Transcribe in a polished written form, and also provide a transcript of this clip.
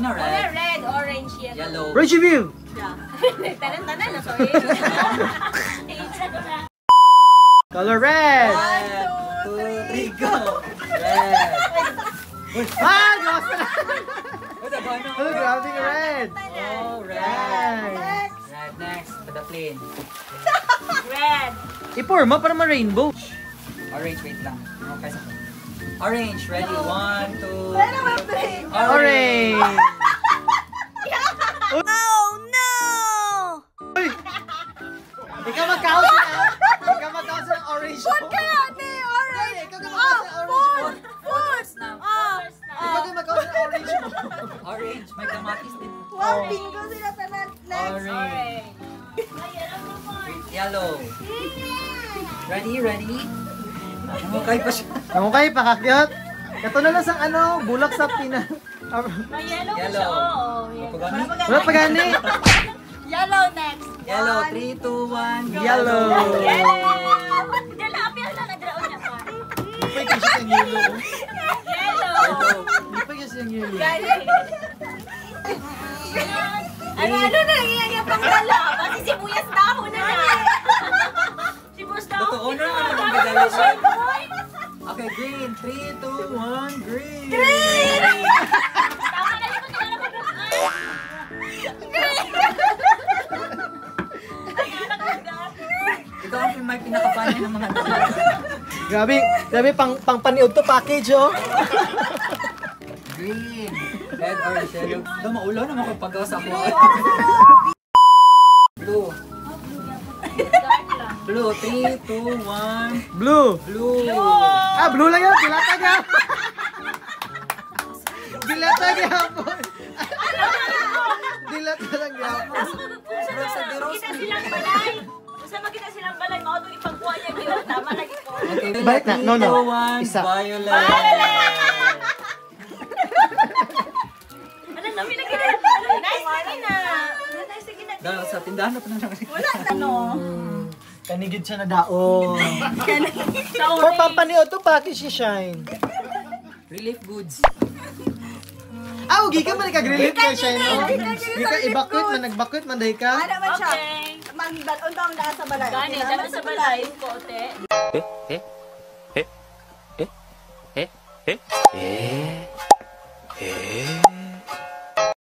Una red. Red, orange, Yellow. Rich view. Tanan na, sorry. Color red. 1, 2, 3, go. Red. Ah, gawas na. Ano? Oh, grabe yung red. Oh, red. Red. Red next. To the plane. Red. Iporma para ma-rainbow. Orange, wait lang. Okay, sa orange, ready? 1, 2, Orange. Oh no! Uy! Ikaw mag-count na. Ikaw mag-count ng orange. Food kaya ate, orange. Ikaw mag-count ng orange. Food. Ikaw mag-count ng orange mo. Orange, may kamatis din. Wow, bingo sila tanan. Next. Orange. Yellow. Ready? Namukay pa siya. Namukay, pakakyat. Ito na lang sa bulak sa pina. May yellow siya. Yellow. Oo. Pagani? Wala pa gani. Yellow next. Yellow, 3, 2, 1, go. Yellow. Dala, apil na nagraon niya pa. Lipay kasi yung yellow. Yellow. Lipay kasi yung yellow. Ano na nangyayang pangdala? Kasi sibuyas dahon na na. Sibuyas dahon. Totoo na naman ang gadala siya. Okay, green. 3, 2, 1, green. Green! Tama na yung pagkala naman. Green! Ikaw ang may pinakapanya ng mga dala. Grabe pang paniod to package, oh. Green. Red, orange, yellow. Daw maulaw naman kung paggawa sa ako. Blue. Blue, 3, 2, 1. Blue. Blue. Ah, blue lang yan. Dilata niya. Dilata niya po. Dilata lang niya po. Kita silang balay. Basta makita silang balay, mao itong ipagkuha niya bilang tama lagi ko. Okay, Balik na. No, no. 3, 2, 1. Isa. Violet. Alam namin lagi na. Nice lagi na. Nice lagi na. Daw sa tindahan na pa naman. Wala na no. Kanigid siya na daon. Sa For pampaniod to package si Shine. Relief goods. Ah, ugi ka man nag-relief kay Shine. Di ka evacuate man, nag-evacuate man dahil ka. Ano man siya? Okay. Magbalon daw ang daan sa balay. Gani, dala sa balay ko, te. Eh?